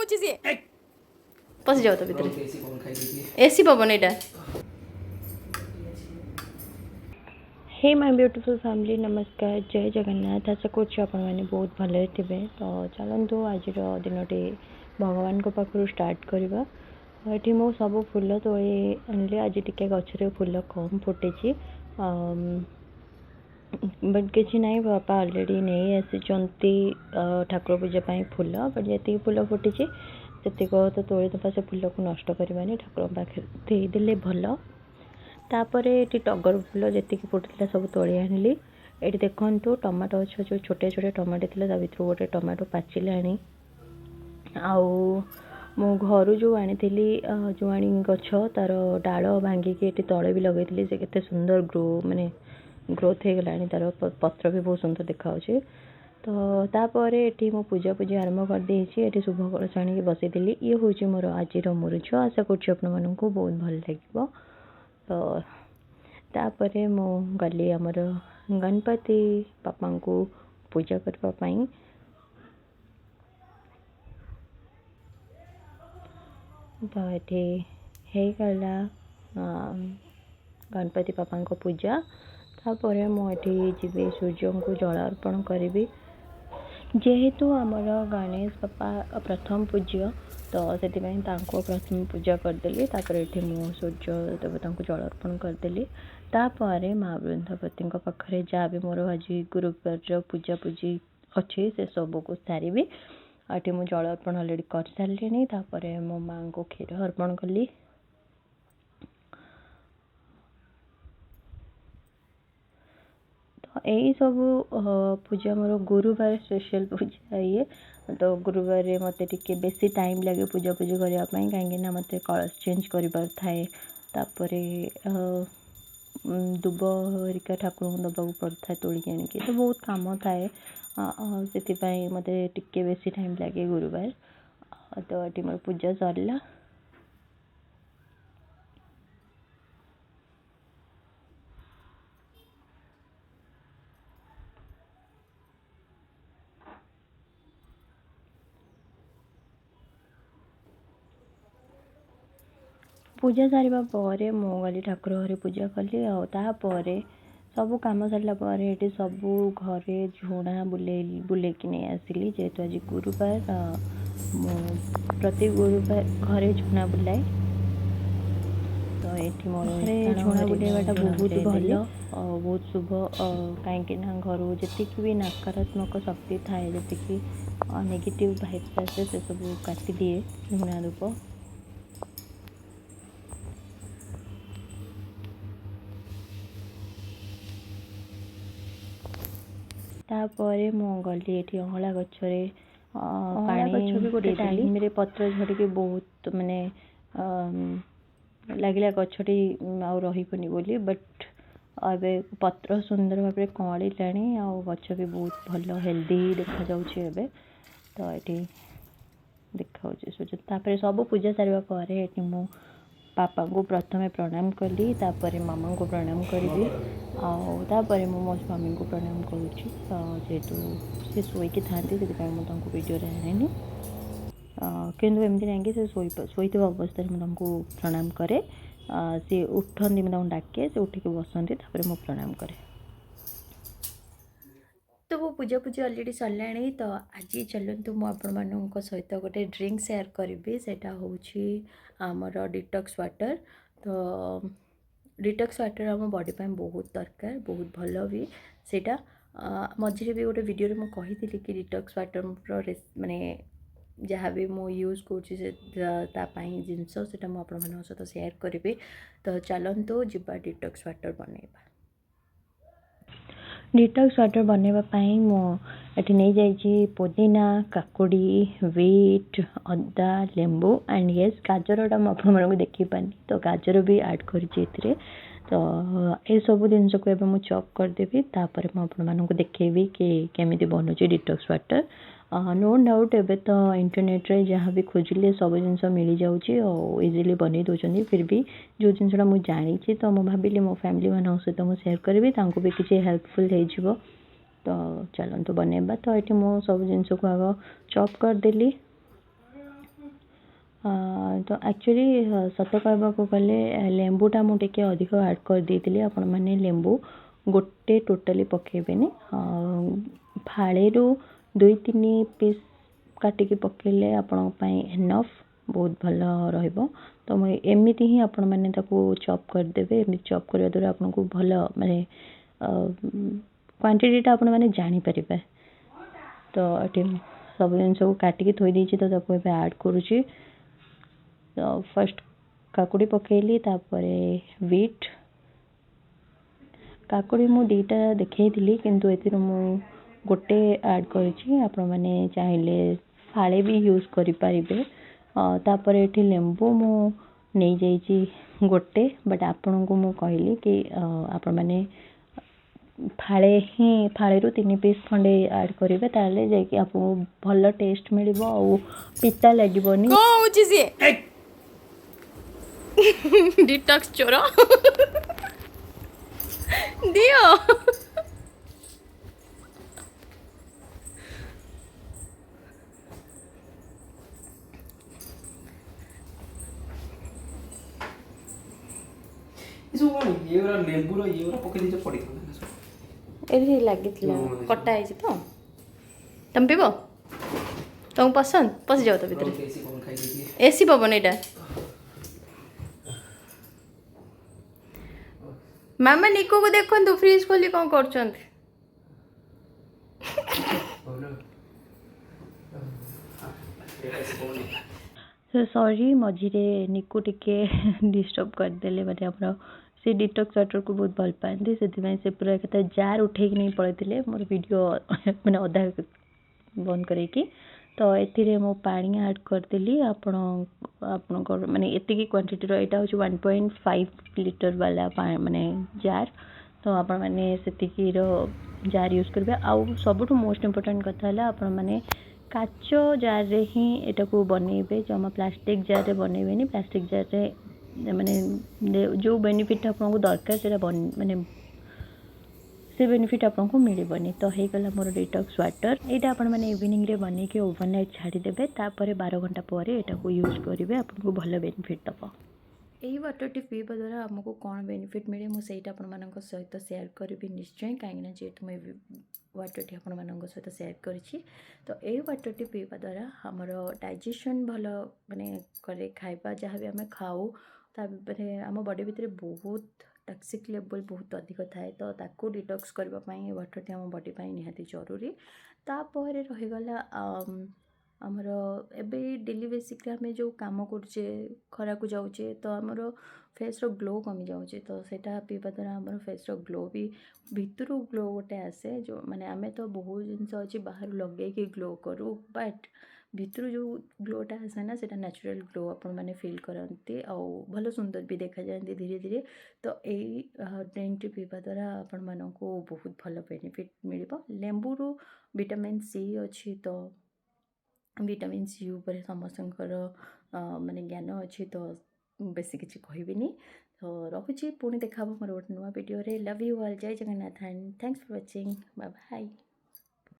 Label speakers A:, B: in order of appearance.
A: होची सी पस जाओ तो भीतर AC Pawan Etah hey my beautiful family नमस्कार जय जगन्नाथ आशा करुच्छे आपण मैंने बहुत भले थे तो चलतु आज दिनटी भगवान को पाखु स्टार्ट करवा ये मो सब फूल तोड़ी आनली आज टिके गचरे फूल कम फुटी बट किसी ना बापा अलरेडी नहीं आसी ठाकुर पूजा फूल बट जी फूल फुटी से तो तोड़ी दबा से फूल को नष्ट करवानी ठाकुर पाखे देदेले भल तापर ये टगर फूल जी फुटला सब तोड़ी आनली ये देखु टमाटो गछ जो छोटे छोटे टमाटो थे भर गोटे टमाटो पाचिला आउ मो घर जो आनी जुआणी गछ तार डाल भांगिकी तले भी लगे से केते सुंदर माने ग्रोथ हो गलानी तार पत्र भी बहुत सुंदर देखा तो तापर ये मो पूजा पूजा आरंभ कर देछि ये शुभ कलश आनी बसईली ये हूँ मोर आज मुरुज आशा कर बहुत भल लगे तो तापर मु गली आमर गणपति बापा को पूजा करने तो ये गला गणपति बापा को पूजा तापर मुझे जी सूर्य को जल अर्पण करी जेहेतु आमर गणेश बापा प्रथम पूज्य तो से प्रथम पूजा करदेली तापर ये मु सूर्य देवता को जल अर्पण करदेली तापर माँ बृंदावती पाखे जहाँ भी मोर आज गुरुवार पूजा पूजी अच्छी से सब को सारी ये मुझे जल अर्पण अलरेडी कर सारे तापर मो माँ को क्षीर अर्पण कली तो यही सब पूजा मोर गुरुवार स्पेशल पूजा ये तो गुरुवार मत टे बेसी टाइम लगे पूजा पूजा करने कहीं मत कलश चेंज कर थाए तापर दुब हरिका ठाकुर को दबा पड़ता है तोड़ी आनिकी तो बहुत कम थाए से मत टे बेसी टाइम लगे गुरुवार तो ये मोर पूजा सरला पूजा सारिबा परे मो गली ठाकुर घरे पूजा कली आपर सब कम सरला ये सब घरे झुणा बुले नहीं आसली जेहेतु आज गुरुवार प्रति गुरुवार घरे झुणा बुलाए तो ये मोर झुणा बुलेवाटा बहुत भल बहुत शुभ कहीं घर जी भी नकारात्मक शक्ति थाए जी नेगेटिव भाइब्स आसे से सब काटी दिए झुणा धूप तापर मु गली ये अहला गचरे पानी भी गोटे टाइम रे पत्र झड़ी बहुत माने लगे गचटी आनी बोली बट अबे पत्र सुंदर भाव कँली आ गच भी बहुत भल हेल्दी देखा जाऊँगी तो ये देखा सूर्य सब पूजा सारे मु पापा को प्रथम प्रणाम कली तापर मामा को प्रणाम करी आपर मो स्वामी को प्रणाम करुँची जेहेतु सी शोक था मुझे वीडियो आने किंतु एमती नहीं से शोथ अवस्था मुझे प्रणाम करे सी उठती मुझे डाके से उठिक बसती मो प्रणाम करे तो वो पूजा पूजा अलरेडी सरला तो आज चलतु मुझे सहित गोटे ड्रिंक शेयर करी से हूँ आमर डिटॉक्स वाटर तो डिटॉक्स वाटर आम बॉडी पे बहुत दरकार बहुत भल भी सेटा मझे भी गोटे वीडियो में कही कि डिटॉक्स वाटर माने जहाँ भी मु यूज करें जिनस से मुझे सहित शेयर करी तो चलतु जीवा डिटॉक्स वाटर बनइबा डिटॉक्स वाटर बनवाई मुझे नहीं जाइए पुदीना काकुड़ी बीट अदा लेंबू एंड येस गाजरटा मुझे देखी पानी तो गाजर भी ऐड करी तो ये सब जिनस को मुझे चॉप करदेवी तापर मुझे देखेबी कि केमी बनूची डिटॉक्स वाटर नो डाउट एबे तो इंटरनेट रे जहाँ भी खोजिले सब जिन मिल जाऊँगी और इजिली बन दौरान फिर भी जो जिनसा मुझे जानी तो मुझे भाविली मो फैमिली मान सहित मुझे शेयर करी भी किसी हेल्पफुल हो तो चलतु बनवा तो ये मो सब जिन को आग चॉप करदेली तो एक्चुअली सत कहवाक गले लेंबूटा मुझे अधिक आड कर देती आपण मैंने लेंबू गोटे टोटाली पकेबेनी फाड़े दुई तीन पीस काटिकी पकेले आपण एनफ बहुत भल रहिबो। तो मुझे एमती ही आपण मैंने चॉप करदेवे एमती चॉप करने द्वारा आपन को भल माने क्वांटिटीटा आपण मैंने जानीपर। तो ये सब जिन को काटिकी थोई देछि तो ताको एबे ऐड करूछि। तो फर्स्ट काकुड़ी पकेली तापरे बीट काकुड़ी मु दीटा देखैथिली किंतु एतिर मु गोटे ऐड करिछि आपण माने चाहिले फाळे भी यूज करि परिबे। तापरे एठी लेंबू मु नै जाइछि गोटे बट आपण को मु कहली कि आपण माने फाळे रु 3 पीस खंडे ऐड करिवे ताले जे कि आपको भल टेस्ट मिलिबो और पिता लागिबोनी।
B: को होछि से डिटॉक्स चोरो दियो
C: इसो कोन ये वाला लेंबू रो ये वाला पके दीजे पड़ी था
A: एही लागितला कटा आइछि तो तुम पीबो तुम पसंद पस जाओ तो भीतर
C: कैसी कोन खाई दीजिए
A: एसी पवन एटा मामा निको को देखो फ्रिज खोली कौन कर सॉरी मझीरे निको टिके डिस्टर्ब करदेले माने हमर से डिटॉक्स वाटर को बहुत भल पाती से पूरा एक जार उठे नहीं पड़े मोर वीडियो मैंने अधा बंद करके। तो ये मो पानी ऐड करदेली आपण माने एतिकी क्वांटिटी रो एटा होची 1.5 लीटर वाला माने जार। तो आपण माने सेतिकी रो जार यूज करबे। आउ सबुठु मोस्ट इम्पोर्टेंट कथा है आपण माने काच जार रे ही एटा को बनेबे जमा प्लास्टिक जार रे बनेबेनी। प्लास्टिक जार रे माने जो बेनिफिट आपको दरकार से माने से बेनिफिट आपको मिलबनी। तो हो गला मोर डिटॉक्स वाटर यहाँ आपण मैंने इवनिंग रे बन के ओवरनाइट छाड़ीदेवे तापर 12 घंटा पर यहाँ को यूज करेंगे आपको भल बेनिफिट दब। यही वाटरटी पीवा द्वारा आमको कौन बेनिफिट मिले मुझे आप सहित सेयार करी निश्चय कहीं जेहेतु मुझे वाटरटी आपण सहित सेयार करी। तो यही वाटरटी पीवा द्वारा आमर डाइजेशन भल माने करे खाइबा जहाँ भी आम खाऊ तापर आम बॉडी भितर बहुत टॉक्सिक लेवल बहुत अधिक थाए। तो ताकू डिटॉक्स करने वाटरटी आम बॉडी निहाती जरूरी। तापर रहीगला आमर एबे डेली बेसिक आम जो काम करुचे खरा को जाऊे तो आमर फेस रो ग्लो कमी जाऊे। तो सेटा पीवा द्वारा आमर फेस रो ग्लो भी भितर ग्लो गोटे आसे जो माने आमे तो बहुत जिनस अच्छी बाहर लगे कि ग्लो करूँ बट भितर जो ग्लोटा आसे ना सेटा नेचुरल ग्लो आपण मैंने फील करती आउ भल सुंदर भी देखा जाती धीरे धीरे। तो यही ड्रिंक पीवा द्वारा आपण मानक बहुत भल बेनिफिट मिल। लेंबू रु विटामिन सी अच्छी तो विटामिन सी उपर समस्त माने ज्ञान अच्छी तो बेसी किसी कहबिनी। तो रखुची पुणी देखा मोर गोटे नुआ वीडियो रे। लव यू ऑल जय Jagannath and thanks for watching bye bye.